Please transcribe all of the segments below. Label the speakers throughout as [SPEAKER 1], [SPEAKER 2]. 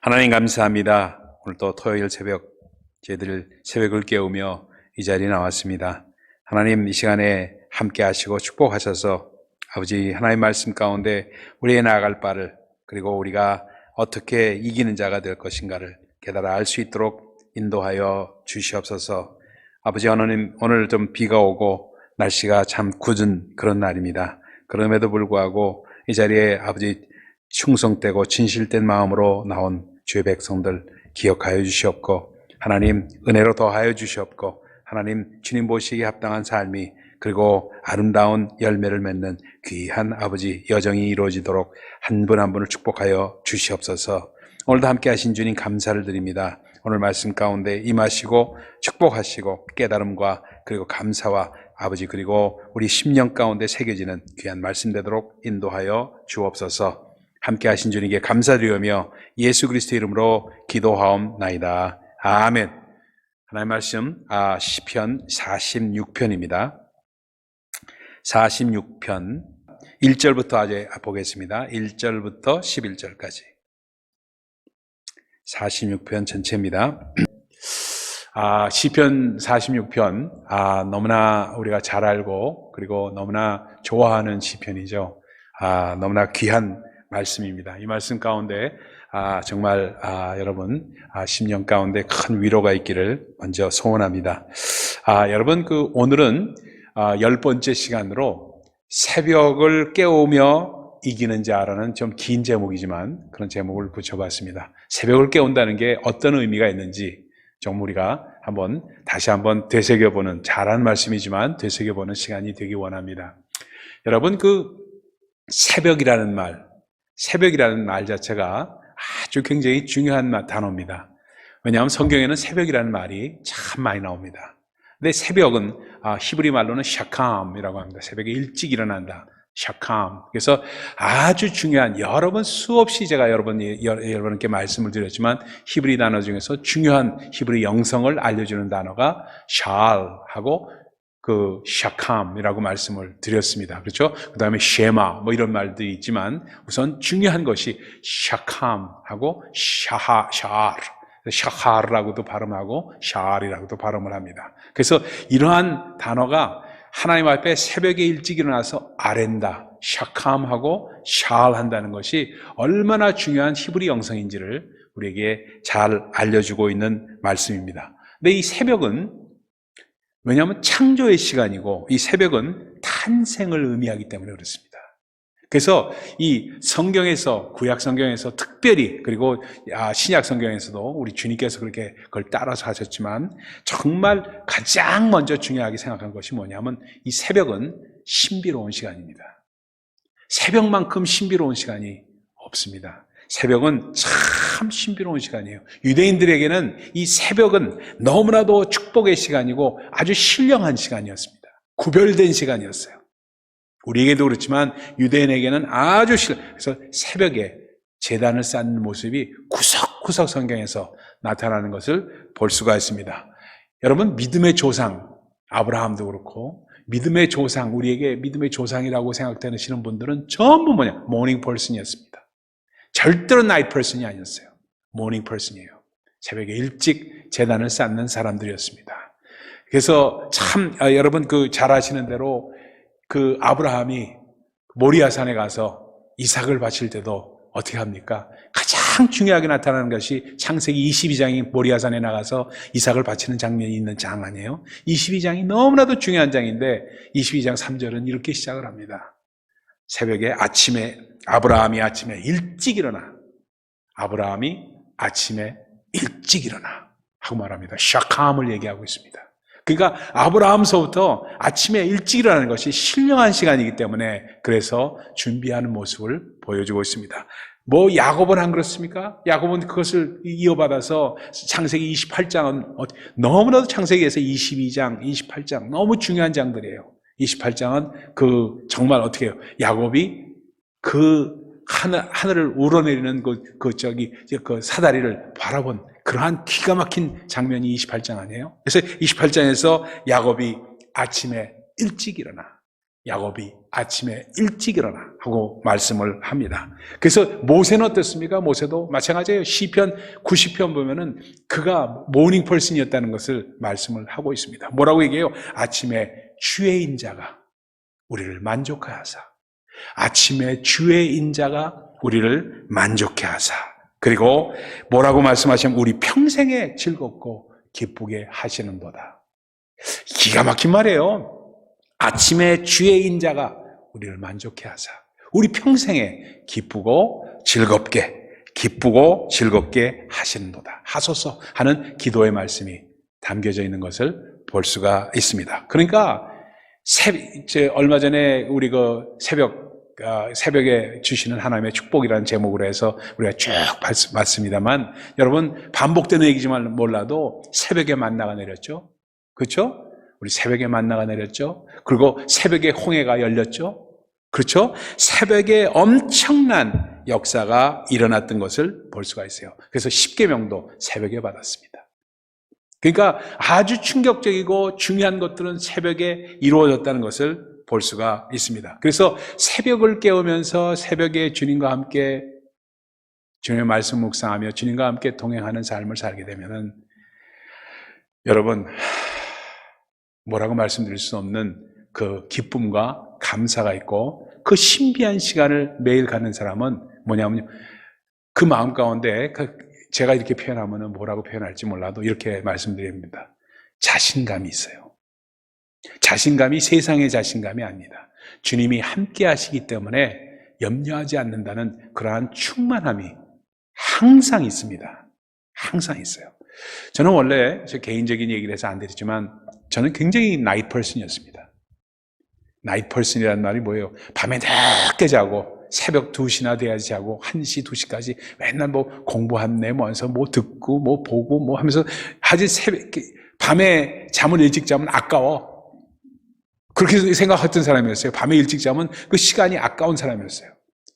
[SPEAKER 1] 하나님 감사합니다. 오늘 또 토요일 새벽 저희들 새벽을 깨우며 이 자리에 나왔습니다. 하나님 이 시간에 함께 하시고 축복하셔서 아버지 하나님 말씀 가운데 우리의 나아갈 바를 그리고 우리가 어떻게 이기는 자가 될 것인가를 깨달아 알 수 있도록 인도하여 주시옵소서. 아버지 하나님 오늘 좀 비가 오고 날씨가 참 굳은 그런 날입니다. 그럼에도 불구하고 이 자리에 아버지 충성되고 진실된 마음으로 나온 주의 백성들 기억하여 주시옵고 하나님 은혜로 더하여 주시옵고 하나님 주님 보시기에 합당한 삶이 그리고 아름다운 열매를 맺는 귀한 아버지 여정이 이루어지도록 한 분 한 분을 축복하여 주시옵소서. 오늘도 함께 하신 주님 감사를 드립니다. 오늘 말씀 가운데 임하시고 축복하시고 깨달음과 그리고 감사와 아버지 그리고 우리 심령 가운데 새겨지는 귀한 말씀 되도록 인도하여 주옵소서. 함께 하신 주님께 감사드리며 예수 그리스도 이름으로 기도하옵나이다. 아멘. 하나님의 말씀 시편 46편입니다. 46편 1절부터 아주 보겠습니다. 1절부터 11절까지 46편 전체입니다. 시편 46편 너무나 우리가 잘 알고 그리고 너무나 좋아하는 시편이죠. 너무나 귀한 말씀입니다. 이 말씀 가운데 정말 여러분 심령 가운데 큰 위로가 있기를 먼저 소원합니다. 여러분 오늘은 10번째 시간으로 새벽을 깨우며 이기는 자라는 좀 긴 제목이지만 그런 제목을 붙여봤습니다. 새벽을 깨운다는 게 어떤 의미가 있는지 좀 우리가 다시 한번 되새겨보는 잘한 말씀이지만 되새겨보는 시간이 되기 원합니다. 여러분 새벽이라는 말 자체가 아주 굉장히 중요한 단어입니다. 왜냐하면 성경에는 새벽이라는 말이 참 많이 나옵니다. 근데 새벽은 히브리 말로는 샤캄이라고 합니다. 새벽에 일찍 일어난다. 샤캄. 그래서 아주 중요한 여러 번 수없이 제가 여러분께 말씀을 드렸지만 히브리 단어 중에서 중요한 히브리 영성을 알려주는 단어가 샬하고 샤캄이라고 말씀을 드렸습니다. 그렇죠? 그 다음에 쉐마 이런 말들이 있지만 우선 중요한 것이 샤캄하고 샤하르라고도 발음하고 샤알이라고도 발음을 합니다. 그래서 이러한 단어가 하나님 앞에 새벽에 일찍 일어나서 아렌다, 샤캄하고 샤알 한다는 것이 얼마나 중요한 히브리 영성인지를 우리에게 잘 알려주고 있는 말씀입니다. 근데 이 새벽은 왜냐하면 창조의 시간이고 이 새벽은 탄생을 의미하기 때문에 그렇습니다. 그래서 이 성경에서 구약 성경에서 특별히 그리고 신약 성경에서도 우리 주님께서 그렇게 그걸 따라서 하셨지만 정말 가장 먼저 중요하게 생각한 것이 뭐냐면 이 새벽은 신비로운 시간입니다. 새벽만큼 신비로운 시간이 없습니다. 새벽은 참 신비로운 시간이에요. 유대인들에게는 이 새벽은 너무나도 축복의 시간이고 아주 신령한 시간이었습니다. 구별된 시간이었어요. 우리에게도 그렇지만 유대인에게는 아주 그래서 새벽에 제단을 쌓는 모습이 구석구석 성경에서 나타나는 것을 볼 수가 있습니다. 여러분 믿음의 조상 아브라함도 그렇고 믿음의 조상 우리에게 믿음의 조상이라고 생각되시는 분들은 전부 모닝 퍼슨이었습니다. 절대로 나이트 퍼슨이 아니었어요. 모닝 퍼슨이에요. 새벽에 일찍 제단을 쌓는 사람들이었습니다. 그래서 참 여러분 잘 아시는 대로 아브라함이 모리아산에 가서 이삭을 바칠 때도 어떻게 합니까? 가장 중요하게 나타나는 것이 창세기 22장이 모리아산에 나가서 이삭을 바치는 장면이 있는 장 아니에요? 22장이 너무나도 중요한 장인데 22장 3절은 이렇게 시작을 합니다. 새벽에 아브라함이 아침에 일찍 일어나 하고 말합니다. 샤캄을 얘기하고 있습니다. 그러니까 아브라함서부터 아침에 일찍 일어나는 것이 신령한 시간이기 때문에 그래서 준비하는 모습을 보여주고 있습니다. 야곱은 안 그렇습니까? 야곱은 그것을 이어받아서 창세기 28장은 너무나도 창세기에서 22장, 28장 너무 중요한 장들이에요. 28장은 정말 어떻게 해요? 야곱이 하늘을 우러내리는 그 사다리를 바라본 그러한 기가 막힌 장면이 28장 아니에요? 그래서 28장에서 야곱이 아침에 일찍 일어나 야곱이 아침에 일찍 일어나 하고 말씀을 합니다. 그래서 모세는 어떻습니까? 모세도 마찬가지예요. 시편 90편 보면은 그가 모닝 퍼슨이었다는 것을 말씀을 하고 있습니다. 뭐라고 얘기해요? 아침에 주의 인자가 우리를 만족해 하사. 아침에 주의 인자가 우리를 만족해 하사. 그리고 뭐라고 말씀하시면 우리 평생에 즐겁고 기쁘게 하시는도다. 기가 막힌 말이에요. 아침에 주의 인자가 우리를 만족해 하사. 우리 평생에 기쁘고 즐겁게 하시는도다. 하소서 하는 기도의 말씀이 담겨져 있는 것을 볼 수가 있습니다. 그러니까 얼마 전에 우리 새벽에 주시는 하나님의 축복이라는 제목으로 해서 우리가 쭉 봤습니다만, 여러분 반복되는 얘기지만 몰라도 새벽에 만나가 내렸죠. 그렇죠? 우리 새벽에 만나가 내렸죠. 그리고 새벽에 홍해가 열렸죠. 그렇죠? 새벽에 엄청난 역사가 일어났던 것을 볼 수가 있어요. 그래서 십계명도 새벽에 받았습니다. 그러니까 아주 충격적이고 중요한 것들은 새벽에 이루어졌다는 것을 볼 수가 있습니다. 그래서 새벽을 깨우면서 새벽에 주님과 함께 주님의 말씀 묵상하며 주님과 함께 동행하는 삶을 살게 되면은 여러분 뭐라고 말씀드릴 수 없는 그 기쁨과 감사가 있고 그 신비한 시간을 매일 갖는 사람은 뭐냐면 그 마음 가운데 제가 이렇게 표현하면 뭐라고 표현할지 몰라도 이렇게 말씀드립니다. 자신감이 있어요. 자신감이 세상의 자신감이 아닙니다. 주님이 함께 하시기 때문에 염려하지 않는다는 그러한 충만함이 항상 있습니다. 항상 있어요. 저는 원래 제 개인적인 얘기를 해서 안 드리지만 저는 굉장히 나이트 퍼슨이었습니다. 나이트 퍼슨이라는 말이 뭐예요? 밤에 늦게 자고 새벽 2시나 돼야지 자고 1시, 2시까지 맨날 뭐 공부하네 뭐 해서 뭐 듣고 뭐 보고 뭐 하면서 아주 밤에 잠을 일찍 자면 아까워. 그렇게 생각했던 사람이었어요. 밤에 일찍 자면 그 시간이 아까운 사람이었어요.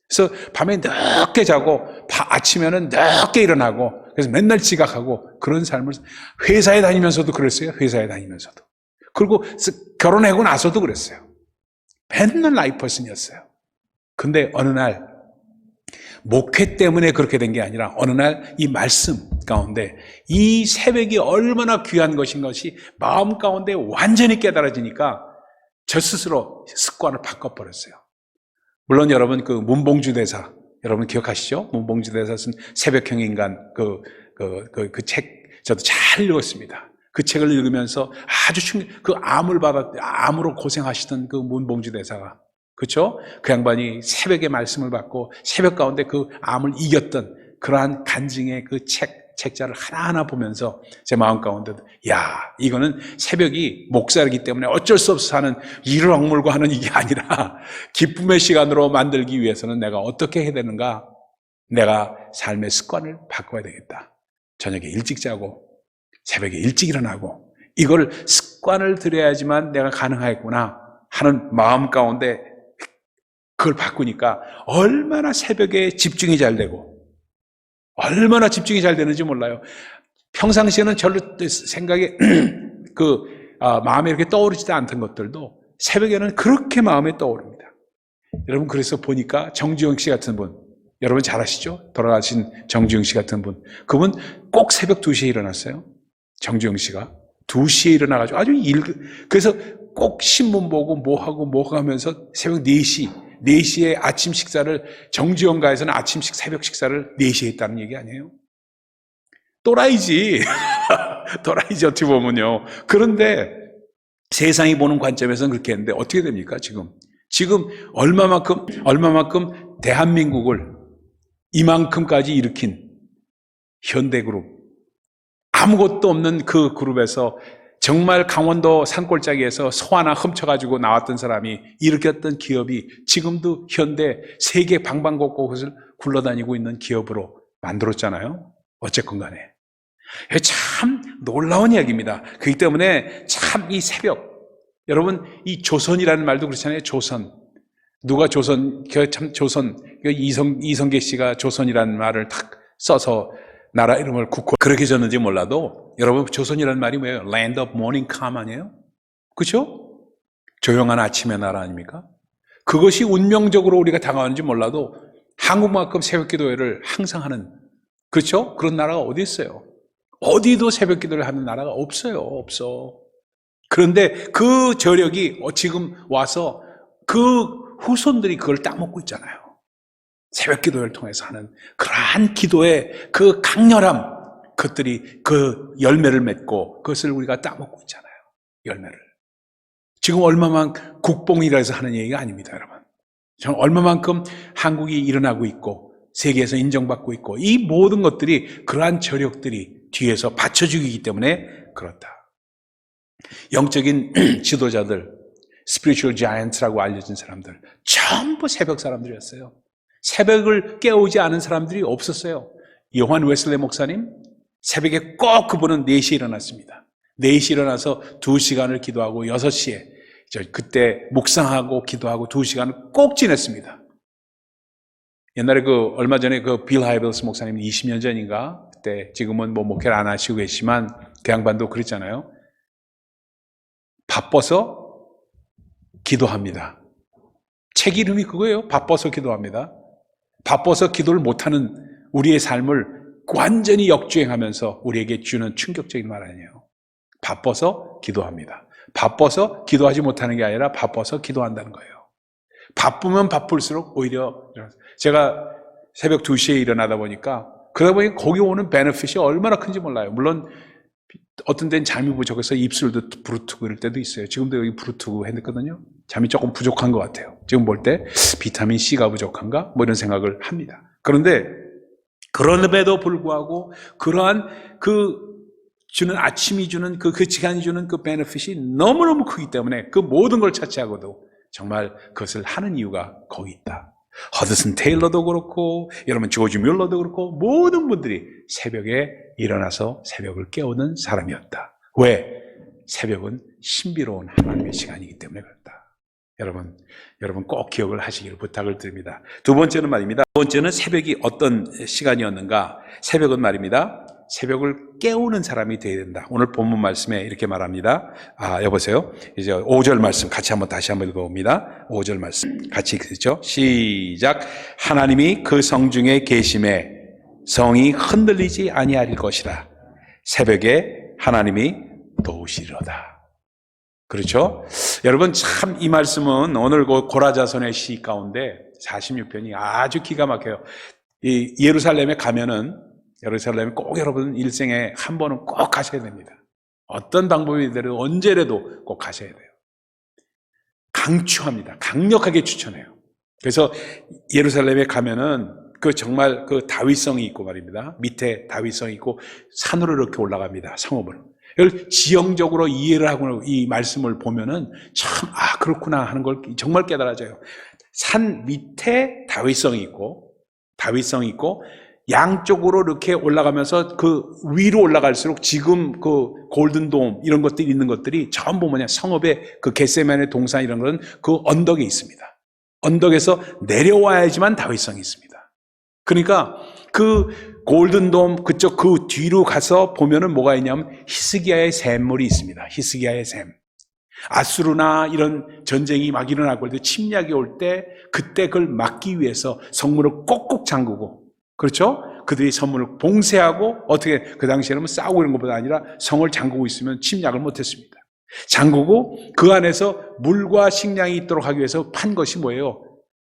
[SPEAKER 1] 그래서 밤에 늦게 자고 아침에는 늦게 일어나고 그래서 맨날 지각하고 그런 삶을 회사에 다니면서도 그랬어요. 회사에 다니면서도. 그리고 결혼하고 나서도 그랬어요. 맨날 나이트 퍼슨이었어요. 근데 어느 날 목회 때문에 그렇게 된 게 아니라 어느 날 이 말씀 가운데 이 새벽이 얼마나 귀한 것인 것이 마음 가운데 완전히 깨달아지니까 저 스스로 습관을 바꿔버렸어요. 물론 여러분 그 문봉주 대사 여러분 기억하시죠? 문봉주 대사 쓴 새벽형 인간 그 책 저도 잘 읽었습니다. 그 책을 읽으면서 아주 그 암으로 고생하시던 그 문봉주 대사가 그렇죠? 그 양반이 새벽에 말씀을 받고 새벽 가운데 그 암을 이겼던 그러한 간증의 그 책자를 하나하나 보면서 제 마음 가운데도 이거는 새벽이 목사이기 때문에 어쩔 수 없어 하는 이를 악물고 하는 이게 아니라 기쁨의 시간으로 만들기 위해서는 내가 어떻게 해야 되는가? 내가 삶의 습관을 바꿔야 되겠다. 저녁에 일찍 자고 새벽에 일찍 일어나고 이걸 습관을 들여야지만 내가 가능하겠구나 하는 마음 가운데 그걸 바꾸니까 얼마나 새벽에 집중이 잘 되고 얼마나 집중이 잘 되는지 몰라요. 평상시에는 절로 생각에 마음에 이렇게 떠오르지도 않던 것들도 새벽에는 그렇게 마음에 떠오릅니다. 여러분 그래서 보니까 정주영 씨 같은 분 여러분 잘 아시죠? 돌아가신 정주영 씨 같은 분 그분 꼭 새벽 2시에 일어났어요. 정주영 씨가 2시에 일어나가지고 그래서 꼭 신문 보고 뭐 하면서 새벽 4시에 아침 식사를 정주영가에서는 새벽 식사를 4시에 했다는 얘기 아니에요? 또라이지. 또라이지 어떻게 보면요. 그런데 세상이 보는 관점에서는 그렇게 했는데 어떻게 됩니까 지금 얼마만큼 대한민국을 이만큼까지 일으킨 현대그룹 아무것도 없는 그 그룹에서 정말 강원도 산골짜기에서 소 하나 훔쳐가지고 나왔던 사람이 일으켰던 기업이 지금도 현대 세계 방방곡곡을 굴러다니고 있는 기업으로 만들었잖아요. 어쨌건 간에. 참 놀라운 이야기입니다. 그렇기 때문에 참 이 새벽 여러분 이 조선이라는 말도 그렇잖아요. 조선. 누가 조선 이성계 씨가 조선이라는 말을 탁 써서 나라 이름을 국호 그렇게 졌는지 몰라도 여러분 조선이라는 말이 뭐예요? Land of morning calm 아니에요? 그렇죠? 조용한 아침의 나라 아닙니까? 그것이 운명적으로 우리가 다가오는지 몰라도 한국만큼 새벽기도회를 항상 하는, 그렇죠? 그런 나라가 어디 있어요? 어디도 새벽기도를 하는 나라가 없어요. 없어. 그런데 그 저력이 지금 와서 그 후손들이 그걸 따먹고 있잖아요. 새벽기도회를 통해서 하는 그러한 기도의 그 강렬함, 그것들이 그 열매를 맺고 그것을 우리가 따먹고 있잖아요. 열매를. 지금 얼마만큼 국뽕이라 해서 하는 얘기가 아닙니다, 여러분. 저는 얼마만큼 한국이 일어나고 있고 세계에서 인정받고 있고 이 모든 것들이 그러한 저력들이 뒤에서 받쳐주기 때문에 그렇다. 영적인 지도자들, spiritual giants라고 알려진 사람들 전부 새벽 사람들이었어요. 새벽을 깨우지 않은 사람들이 없었어요. 요한 웨슬레 목사님 새벽에 꼭 그분은 4시에 일어났습니다. 4시에 일어나서 2시간을 기도하고 6시에 그때 묵상하고 기도하고 2시간을 꼭 지냈습니다. 옛날에 얼마 전에 빌 하이벨스 목사님 20년 전인가 그때 지금은 목회를 안 하시고 계시지만 그 양반도 그랬잖아요. 바빠서 기도합니다. 책 이름이 그거예요. 바빠서 기도합니다. 바빠서 기도를 못하는 우리의 삶을 완전히 역주행하면서 우리에게 주는 충격적인 말 아니에요. 바빠서 기도합니다. 바빠서 기도하지 못하는 게 아니라 바빠서 기도한다는 거예요. 바쁘면 바쁠수록 오히려 제가 새벽 2시에 일어나다 보니까 그러다 보니 거기 오는 베네핏이 얼마나 큰지 몰라요. 물론 어떤 데는 잠이 부족해서 입술도 부르트고 이럴 때도 있어요. 지금도 여기 부르트고 했거든요. 잠이 조금 부족한 것 같아요. 지금 볼 때 비타민 C가 부족한가? 뭐 이런 생각을 합니다. 그런데 그럼에도 불구하고 그러한 주는 아침이 주는 그 시간이 주는 그 베네핏이 너무너무 크기 때문에 그 모든 걸 차치하고도 정말 그것을 하는 이유가 거기 있다. 허드슨 테일러도 그렇고 여러분 조지 뮬러도 그렇고 모든 분들이 새벽에 일어나서 새벽을 깨우는 사람이었다. 왜? 새벽은 신비로운 하나님의 시간이기 때문에 그렇다. 여러분 꼭 기억을 하시기를 부탁을 드립니다. 두 번째는 말입니다. 두 번째는 새벽이 어떤 시간이었는가? 새벽은 말입니다. 새벽을 깨우는 사람이 되어야 된다. 오늘 본문 말씀에 이렇게 말합니다. 여보세요. 이제 5절 말씀 같이 다시 한번 읽어봅니다. 5절 말씀 같이 읽죠. 시작. 하나님이 그 성 중에 계심에 성이 흔들리지 아니할 것이라. 새벽에 하나님이 도우시리로다. 그렇죠? 여러분 참 이 말씀은 오늘 고라자손의 시 가운데 46편이 아주 기가 막혀요. 이 예루살렘에 가면은 예루살렘에 꼭 여러분 일생에 한 번은 꼭 가셔야 됩니다. 어떤 방법이든 언제라도 꼭 가셔야 돼요. 강추합니다. 강력하게 추천해요. 그래서 예루살렘에 가면은 정말 다윗성이 있고 말입니다. 밑에 다윗성이 있고 산으로 이렇게 올라갑니다. 성읍으로. 이걸 지형적으로 이해를 하고 이 말씀을 보면은 참 그렇구나 하는 걸 정말 깨달아져요. 산 밑에 다윗성이 있고 양쪽으로 이렇게 올라가면서 그 위로 올라갈수록 지금 골든돔 이런 것들이 있는 것들이 전부 성읍의 겟세마네 동산 이런 건 그 언덕에 있습니다. 언덕에서 내려와야지만 다윗성이 있습니다. 그러니까 골든돔 그쪽 그 뒤로 가서 보면은 뭐가 있냐면 히스기야의 샘물이 있습니다. 히스기야의 샘. 아수르나 이런 전쟁이 막 일어나고 침략이 올 때 그때 그걸 막기 위해서 성문을 꼭꼭 잠그고 그렇죠? 그들이 성문을 봉쇄하고 어떻게 그 당시에는 싸우고 이런 것보다 아니라 성을 잠그고 있으면 침략을 못했습니다. 잠그고 그 안에서 물과 식량이 있도록 하기 위해서 판 것이 뭐예요?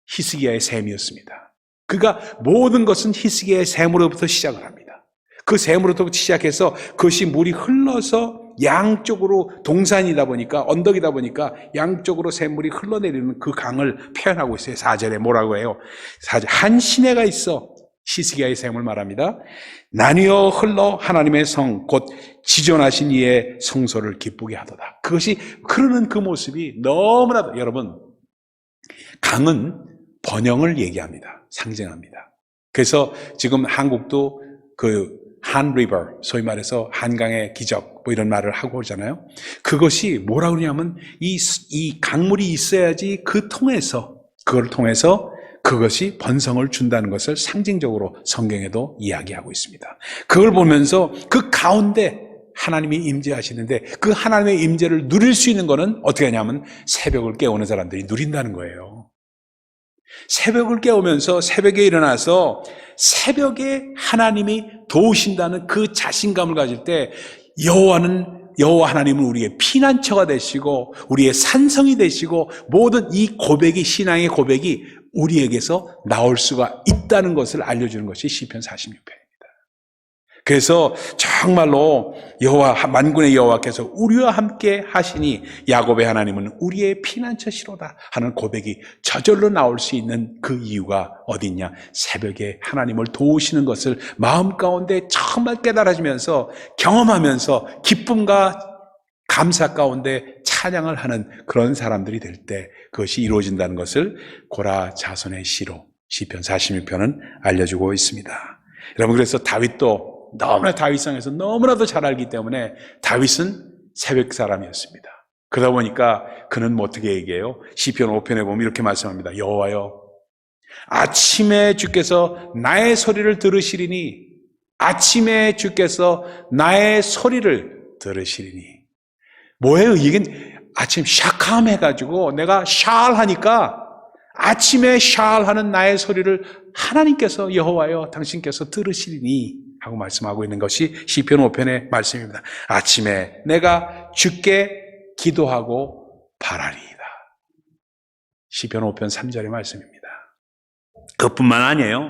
[SPEAKER 1] 히스기야의 샘이었습니다. 그러니까 모든 것은 히스기야의 샘으로부터 시작을 합니다. 그 샘으로부터 시작해서 그것이 물이 흘러서 양쪽으로 동산이다 보니까 언덕이다 보니까 양쪽으로 샘물이 흘러내리는 그 강을 표현하고 있어요. 4절에 뭐라고 해요? 4절 한 시내가 있어. 히스기야의 샘을 말합니다. 나뉘어 흘러 하나님의 성 곧 지존하신 이의 성소를 기쁘게 하도다. 그것이 흐르는 그 모습이 너무나도 여러분 강은 번영을 얘기합니다. 상징합니다. 그래서 지금 한국도 한 리버 소위 말해서 한강의 기적 뭐 이런 말을 하고 오잖아요. 그것이 뭐라 그러냐면 이 강물이 있어야지 그걸 통해서 그것이 번성을 준다는 것을 상징적으로 성경에도 이야기하고 있습니다. 그걸 보면서 그 가운데 하나님이 임재하시는데 그 하나님의 임재를 누릴 수 있는 것은 어떻게 하냐면 새벽을 깨우는 사람들이 누린다는 거예요. 새벽을 깨우면서 새벽에 일어나서 새벽에 하나님이 도우신다는 그 자신감을 가질 때 여호와 하나님은 우리의 피난처가 되시고 우리의 산성이 되시고 모든 이 고백이 신앙의 고백이 우리에게서 나올 수가 있다는 것을 알려주는 것이 시편 46편입니다. 그래서 정말로 만군의 여호와께서 우리와 함께 하시니 야곱의 하나님은 우리의 피난처시로다 하는 고백이 저절로 나올 수 있는 그 이유가 어디 있냐? 새벽에 하나님을 도우시는 것을 마음 가운데 정말 깨달아지면서 경험하면서 기쁨과 감사 가운데 찬양을 하는 그런 사람들이 될 때 그것이 이루어진다는 것을 고라 자손의 시로 시편 46편은 알려주고 있습니다. 여러분, 그래서 다윗도 너무나 다윗성에서 너무나도 잘 알기 때문에 다윗은 새벽 사람이었습니다. 그러다 보니까 그는 뭐 어떻게 얘기해요? 시편 5편에 보면 이렇게 말씀합니다. 여호와여, 아침에 주께서 나의 소리를 들으시리니, 아침에 주께서 나의 소리를 들으시리니. 뭐예요? 이게 아침 샤캄 해가지고 내가 샬하니까 아침에 샬하는 나의 소리를 하나님께서 여호와여 당신께서 들으시리니 하고 말씀하고 있는 것이 시편 5편의 말씀입니다. 아침에 내가 주께 기도하고 바라리이다. 시편 5편 3절의 말씀입니다. 그뿐만 아니에요.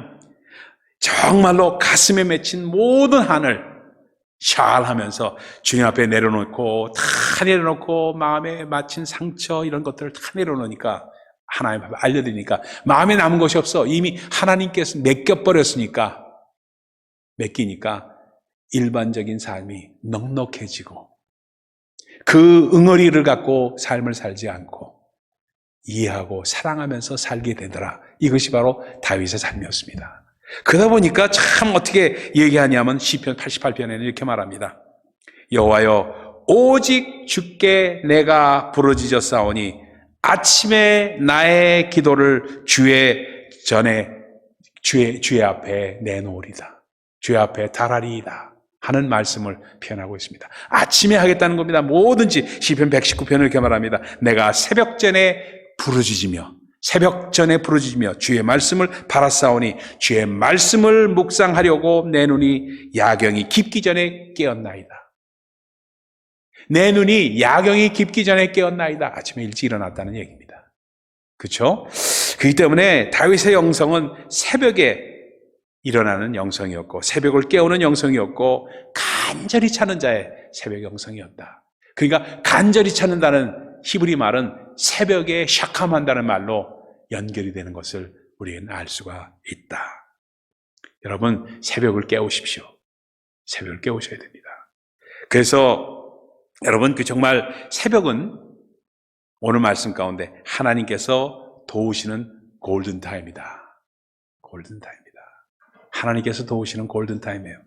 [SPEAKER 1] 정말로 가슴에 맺힌 모든 한을 샬하면서 주님 앞에 내려놓고 다 내려놓고 마음에 맺힌 상처 이런 것들을 다 내려놓으니까 하나님 앞에 알려드리니까 마음에 남은 것이 없어. 이미 하나님께서 맡겨버렸으니까 맡기니까 일반적인 삶이 넉넉해지고 그 응어리를 갖고 삶을 살지 않고 이해하고 사랑하면서 살게 되더라. 이것이 바로 다윗의 삶이었습니다. 그러다 보니까 참 어떻게 얘기하냐면 시편 88편에는 이렇게 말합니다. 여호와여, 오직 주께 내가 부르짖었사오니 아침에 나의 기도를 주의 앞에 내놓으리다. 주의 앞에 달하리이다 하는 말씀을 표현하고 있습니다. 아침에 하겠다는 겁니다. 뭐든지. 시편 119편을 이렇게 말합니다. 내가 새벽 전에 부르짖으며 주의 말씀을 바라싸우니 주의 말씀을 묵상하려고 내 눈이 야경이 깊기 전에 깨었나이다. 내 눈이 야경이 깊기 전에 깨었나이다. 아침에 일찍 일어났다는 얘기입니다. 그렇죠? 그렇기 때문에 다윗의 영성은 새벽에 일어나는 영성이었고 새벽을 깨우는 영성이었고 간절히 찾는 자의 새벽 영성이었다. 그러니까 간절히 찾는다는 히브리 말은 새벽에 샤캄한다는 말로 연결이 되는 것을 우리는 알 수가 있다. 여러분, 새벽을 깨우십시오. 새벽을 깨우셔야 됩니다. 그래서 여러분, 정말 새벽은 오늘 말씀 가운데 하나님께서 도우시는 골든타임이다. 골든타임이다. 하나님께서 도우시는 골든타임이에요.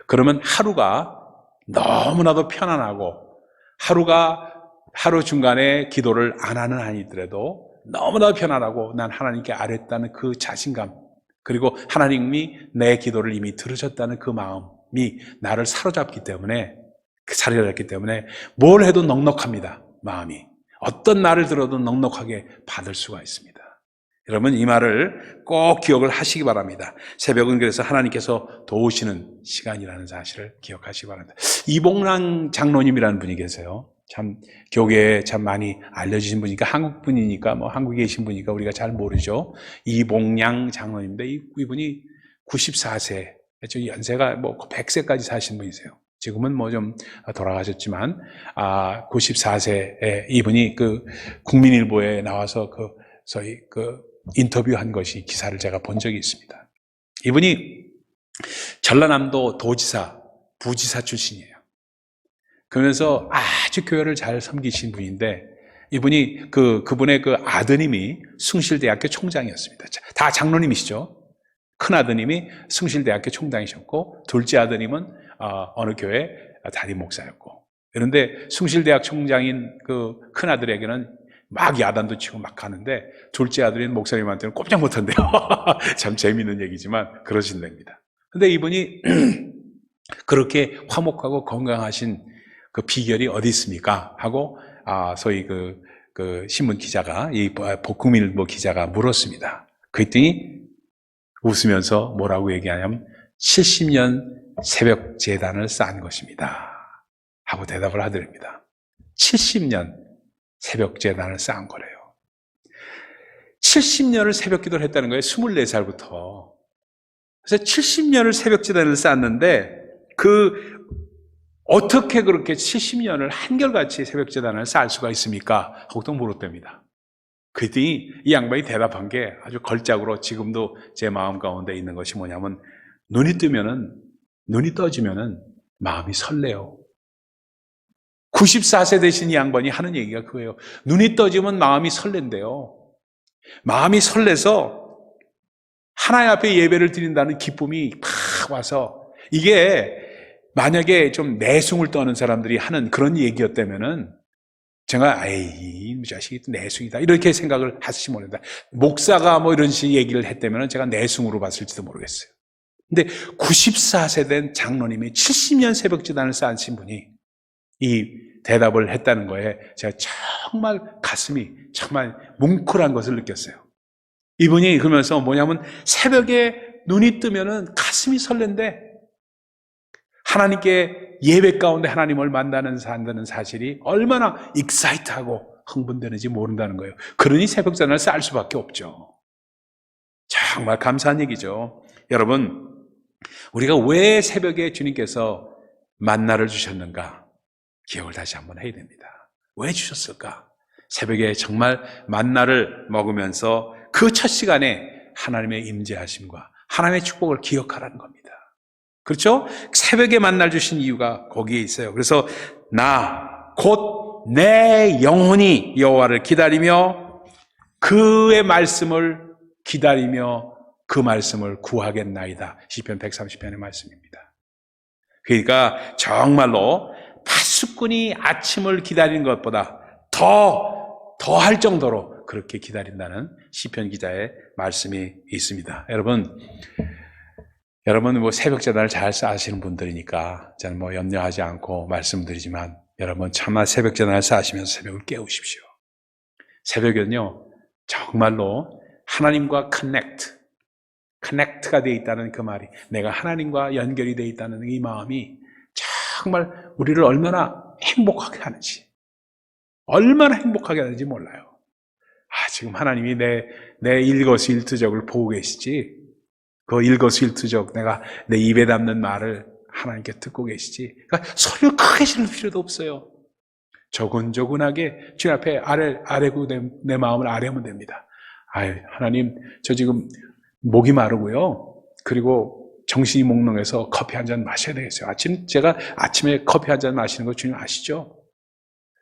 [SPEAKER 1] 그러면 하루가 너무나도 편안하고 하루 중간에 기도를 안 하는 한이더라도 너무나도 편안하고 난 하나님께 아뢰었다는 그 자신감, 그리고 하나님이 내 기도를 이미 들으셨다는 그 마음이 나를 사로잡기 때문에 뭘 해도 넉넉합니다. 마음이. 어떤 말을 들어도 넉넉하게 받을 수가 있습니다. 여러분, 이 말을 꼭 기억을 하시기 바랍니다. 새벽은 그래서 하나님께서 도우시는 시간이라는 사실을 기억하시기 바랍니다. 이봉랑 장로님이라는 분이 계세요. 참 교계에 참 많이 알려지신 분이니까, 한국 분이니까, 한국에 계신 분이니까 우리가 잘 모르죠. 이봉량 장로님인데 이분이 94세, 연세가 100세까지 사신 분이세요. 지금은 좀 돌아가셨지만 94세에 이분이 국민일보에 나와서 인터뷰한 것이 기사를 제가 본 적이 있습니다. 이분이 전라남도 도지사, 부지사 출신이에요. 그러면서 아주 교회를 잘 섬기신 분인데 이분이 그분의 아드님이 숭실대학교 총장이었습니다. 다 장로님이시죠. 큰 아드님이 숭실대학교 총장이셨고 둘째 아드님은 어느 교회 담임 목사였고. 그런데 숭실대학 총장인 큰 아들에게는 막 야단도 치고 막 하는데 둘째 아들인 목사님한테는 꼼짝 못한대요. 참 재미있는 얘기지만 그러신답니다. 근데 이분이 그렇게 화목하고 건강하신 그 비결이 어디 있습니까? 하고 소위 신문 기자가, 이 국민일보 기자가 물었습니다. 그랬더니 웃으면서 뭐라고 얘기하냐면 70년 새벽 제단을 쌓은 것입니다 하고 대답을 하더랍니다. 70년 새벽 제단을 쌓은 거래요. 70년을 새벽 기도를 했다는 거예요. 24살부터. 그래서 70년을 새벽 제단을 쌓았는데 어떻게 그렇게 70년을 한결같이 새벽 제단을 쌓을 수가 있습니까? 하고 또 물었답니다. 그랬더니 이 양반이 대답한 게 아주 걸작으로 지금도 제 마음 가운데 있는 것이 뭐냐면 눈이 떠지면은 마음이 설레요. 94세 되신 이 양반이 하는 얘기가 그거예요. 눈이 떠지면 마음이 설렌대요. 마음이 설레서 하나님 앞에 예배를 드린다는 기쁨이 팍 와서 이게 만약에 좀 내숭을 떠는 사람들이 하는 그런 얘기였다면은 제가 에이 이 자식이 내숭이다 이렇게 생각을 하실지 모른다. 목사가 뭐 이런 식의 얘기를 했다면은 제가 내숭으로 봤을지도 모르겠어요. 근데 94세 된 장로님이 70년 새벽지단을 쌓으신 분이 이 대답을 했다는 거에 제가 정말 가슴이 정말 뭉클한 것을 느꼈어요. 이분이 그러면서 뭐냐면 새벽에 눈이 뜨면은 가슴이 설렌데 하나님께 예배 가운데 하나님을 만나는 사실이 얼마나 익사이트하고 흥분되는지 모른다는 거예요. 그러니 새벽전을 쌓을 수밖에 없죠. 정말 감사한 얘기죠. 여러분, 우리가 왜 새벽에 주님께서 만나를 주셨는가 기억을 다시 한번 해야 됩니다. 왜 주셨을까? 새벽에 정말 만나를 먹으면서 그 첫 시간에 하나님의 임재하심과 하나님의 축복을 기억하라는 겁니다. 그렇죠? 새벽에 만날 주신 이유가 거기에 있어요. 그래서 곧 내 영혼이 여호와를 기다리며 그의 말씀을 기다리며 그 말씀을 구하겠나이다. 시편 130편의 말씀입니다. 그러니까 정말로 파수꾼이 아침을 기다리는 것보다 더 할 정도로 그렇게 기다린다는 시편 기자의 말씀이 있습니다. 여러분 뭐 새벽 제단을 잘 쌓으시는 분들이니까 저는 뭐 염려하지 않고 말씀드리지만 여러분 참아 새벽 제단을 쌓으시면서 새벽을 깨우십시오. 새벽은요 정말로 하나님과 커넥트가 되어 있다는 그 말이 내가 하나님과 연결이 되어 있다는 이 마음이 정말 우리를 얼마나 행복하게 하는지 몰라요. 지금 하나님이 내 일거수일투족을 보고 계시지. 그 일거수일투족 내가 내 입에 담는 말을 하나님께 듣고 계시지. 그러니까 소리를 크게 지를 필요도 없어요. 조근조근하게 주님 앞에 아래고 내 마음을 아뢰면 됩니다. 하나님 저 지금 목이 마르고요. 그리고 정신이 몽롱해서 커피 한 잔 마셔야 되겠어요. 제가 아침에 커피 한 잔 마시는 거 주님 아시죠?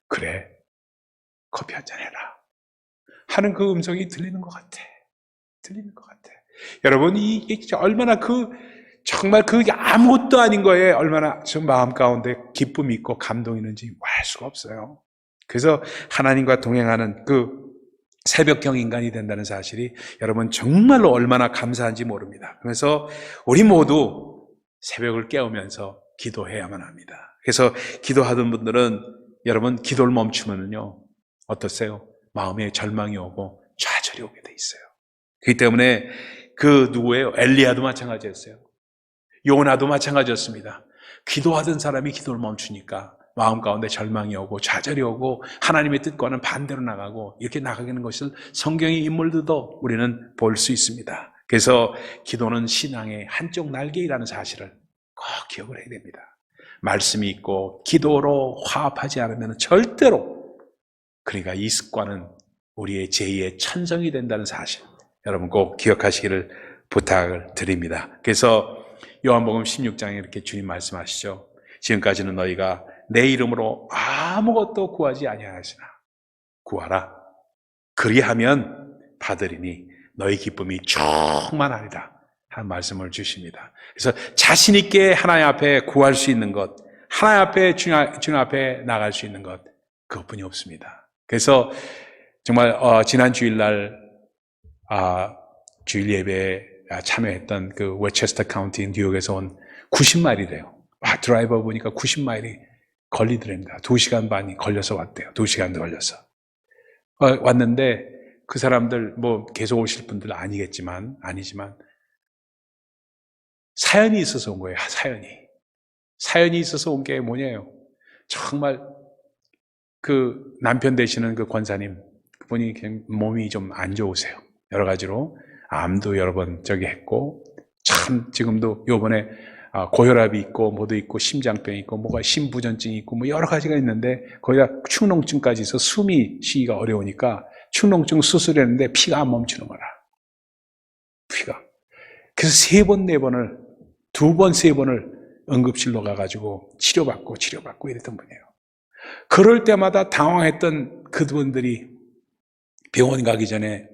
[SPEAKER 1] 그래 커피 한 잔 해라 하는 그 음성이 들리는 것 같아. 여러분 이게 얼마나 정말 그게 아무것도 아닌 거에 얼마나 저 마음 가운데 기쁨이 있고 감동이 있는지 알 수가 없어요. 그래서 하나님과 동행하는 그 새벽경 인간이 된다는 사실이 여러분 정말로 얼마나 감사한지 모릅니다. 그래서 우리 모두 새벽을 깨우면서 기도해야만 합니다. 그래서 기도하던 분들은 여러분 기도를 멈추면은요 어떠세요? 마음에 절망이 오고 좌절이 오게 돼 있어요. 그렇기 때문에 누구예요? 엘리야도 마찬가지였어요. 요나도 마찬가지였습니다. 기도하던 사람이 기도를 멈추니까 마음 가운데 절망이 오고 좌절이 오고 하나님의 뜻과는 반대로 나가고 이렇게 나가는 것을 성경의 인물들도 우리는 볼 수 있습니다. 그래서 기도는 신앙의 한쪽 날개이라는 사실을 꼭 기억을 해야 됩니다. 말씀이 있고 기도로 화합하지 않으면 절대로 그러니까 이 습관은 우리의 제2의 천성이 된다는 사실 여러분 꼭 기억하시기를 부탁을 드립니다. 그래서 요한복음 16장에 이렇게 주님 말씀하시죠. 지금까지는 너희가 내 이름으로 아무것도 구하지 아니하시나 구하라. 그리하면 받으리니 너희 기쁨이 충만하리라 하는 말씀을 주십니다. 그래서 자신 있게 하나님 앞에 구할 수 있는 것, 하나님 앞에 주님 앞에 나갈 수 있는 것 그것뿐이 없습니다. 그래서 정말 지난 주일날 주일 예배에 참여했던 그 웨체스터 카운티 뉴욕에서 온 90마일이래요. 드라이버 보니까 90마일이 걸리더랍니다. 2시간 반이 걸려서 왔대요. 2시간도 걸려서 왔는데 그 사람들 뭐 계속 오실 분들 아니지만 사연이 있어서 온 거예요. 사연이 있어서 온 게 뭐냐요? 정말 그 남편 되시는 그 권사님, 그분이 몸이 좀 안 좋으세요. 여러 가지로 암도 여러 번 했고, 참 지금도 요번에 고혈압이 있고 뭐도 있고 심장병이 있고 뭐가 심부전증이 있고 뭐 여러 가지가 있는데 거기다 축농증까지 있어 숨이 쉬기가 어려우니까 축농증 수술했는데 피가 안 멈추는 거라. 피가. 그래서 3번, 4번을 2번, 3번을 응급실로 가가지고 치료받고 이랬던 분이에요. 그럴 때마다 당황했던 그분들이 병원 가기 전에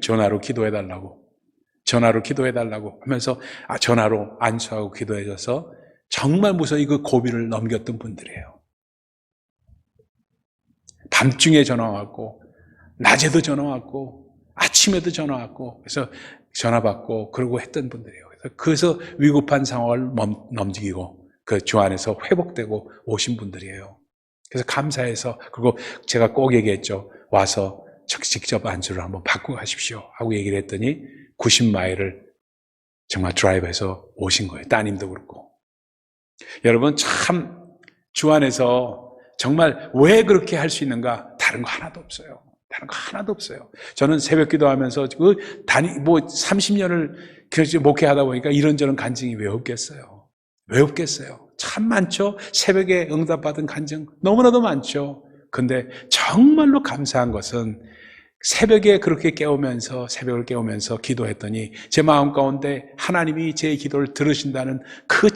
[SPEAKER 1] 전화로 기도해달라고 하면서 전화로 안수하고 기도해줘서 정말 무서이 그 고비를 넘겼던 분들이에요. 밤중에 전화 왔고 낮에도 전화 왔고 아침에도 전화 왔고 그래서 전화 받고 그러고 했던 분들이에요. 그래서 위급한 상황을 넘기고 그 주 안에서 회복되고 오신 분들이에요. 그래서 감사해서, 그리고 제가 꼭 얘기했죠. 와서 직접 안수를 한번 받고 가십시오 하고 얘기를 했더니 90마일을 정말 드라이브해서 오신 거예요. 따님도 그렇고. 여러분, 참 주 안에서 정말 왜 그렇게 할 수 있는가? 다른 거 하나도 없어요. 저는 새벽 기도하면서 30년을 목회하다 보니까 이런저런 간증이 왜 없겠어요? 참 많죠? 새벽에 응답받은 간증 너무나도 많죠? 근데 정말로 감사한 것은 새벽을 깨우면서 기도했더니 제 마음 가운데 하나님이 제 기도를 들으신다는 그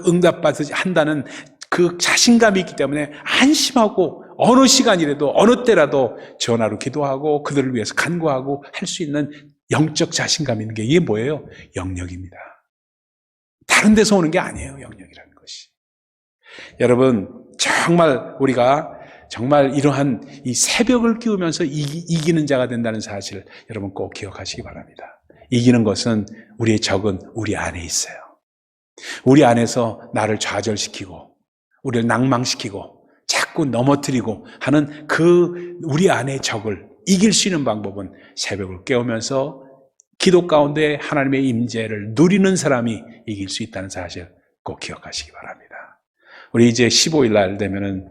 [SPEAKER 1] 응답받으시 한다는 그 자신감이 있기 때문에 안심하고 어느 시간이라도 어느 때라도 전화로 기도하고 그들을 위해서 간구하고 할 수 있는 영적 자신감이 있는 게 이게 뭐예요? 영역입니다. 다른 데서 오는 게 아니에요. 영역이라는 것이. 여러분, 정말 우리가 정말 이러한 이 새벽을 끼우면서 이기는 자가 된다는 사실 여러분 꼭 기억하시기 바랍니다. 이기는 것은 우리의 적은 우리 안에 있어요. 우리 안에서 나를 좌절시키고 우리를 낭망시키고 자꾸 넘어뜨리고 하는 그 우리 안의 적을 이길 수 있는 방법은 새벽을 깨우면서 기도 가운데 하나님의 임재를 누리는 사람이 이길 수 있다는 사실 꼭 기억하시기 바랍니다. 우리 이제 15일 날 되면은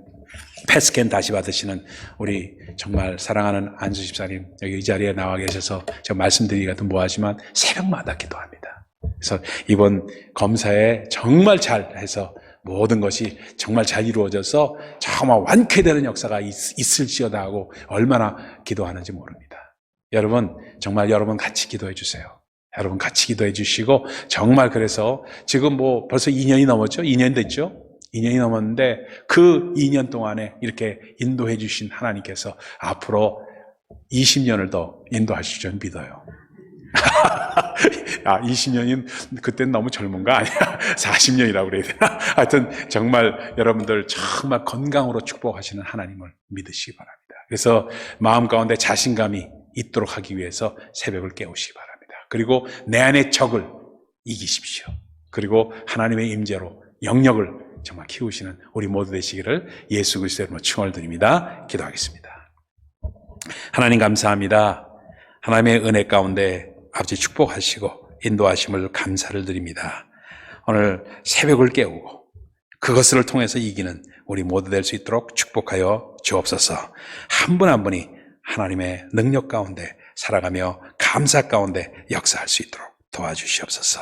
[SPEAKER 1] 패스캔 다시 받으시는 우리 정말 사랑하는 안수 집사님 여기 이 자리에 나와 계셔서 제가 말씀드리기가 좀 뭐하지만 새벽마다 기도합니다. 그래서 이번 검사에 정말 잘해서 모든 것이 정말 잘 이루어져서 정말 완쾌되는 역사가 있을지어다 하고 얼마나 기도하는지 모릅니다. 여러분, 정말 여러분 같이 기도해 주세요. 여러분 같이 기도해 주시고 정말 그래서 지금 뭐 벌써 2년이 넘었죠? 2년 됐죠? 2년이 넘었는데 그 2년 동안에 이렇게 인도해 주신 하나님께서 앞으로 20년을 더 인도하실 줄 믿어요. 20년이면 그때는 너무 젊은 거 아니야? 40년이라고 그래야 되나? 하여튼 정말 여러분들 정말 건강으로 축복하시는 하나님을 믿으시기 바랍니다. 그래서 마음 가운데 자신감이 있도록 하기 위해서 새벽을 깨우시기 바랍니다. 그리고 내 안의 적을 이기십시오. 그리고 하나님의 임재로 영역을 정말 키우시는 우리 모두 되시기를 예수 그리스도의 이름으로 축원을 드립니다. 기도하겠습니다. 하나님 감사합니다. 하나님의 은혜 가운데 아버지 축복하시고 인도하심을 감사를 드립니다. 오늘 새벽을 깨우고 그것을 통해서 이기는 우리 모두 될 수 있도록 축복하여 주옵소서. 한 분 한 분이 하나님의 능력 가운데 살아가며 감사 가운데 역사할 수 있도록 도와주시옵소서.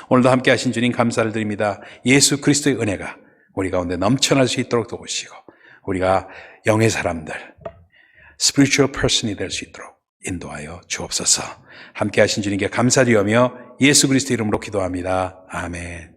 [SPEAKER 1] 오늘도 함께 하신 주님 감사를 드립니다. 예수 그리스도의 은혜가 우리 가운데 넘쳐날 수 있도록 도우시고 우리가 영의 사람들, spiritual person이 될 수 있도록 인도하여 주옵소서. 함께 하신 주님께 감사드리며 예수 그리스도 이름으로 기도합니다. 아멘.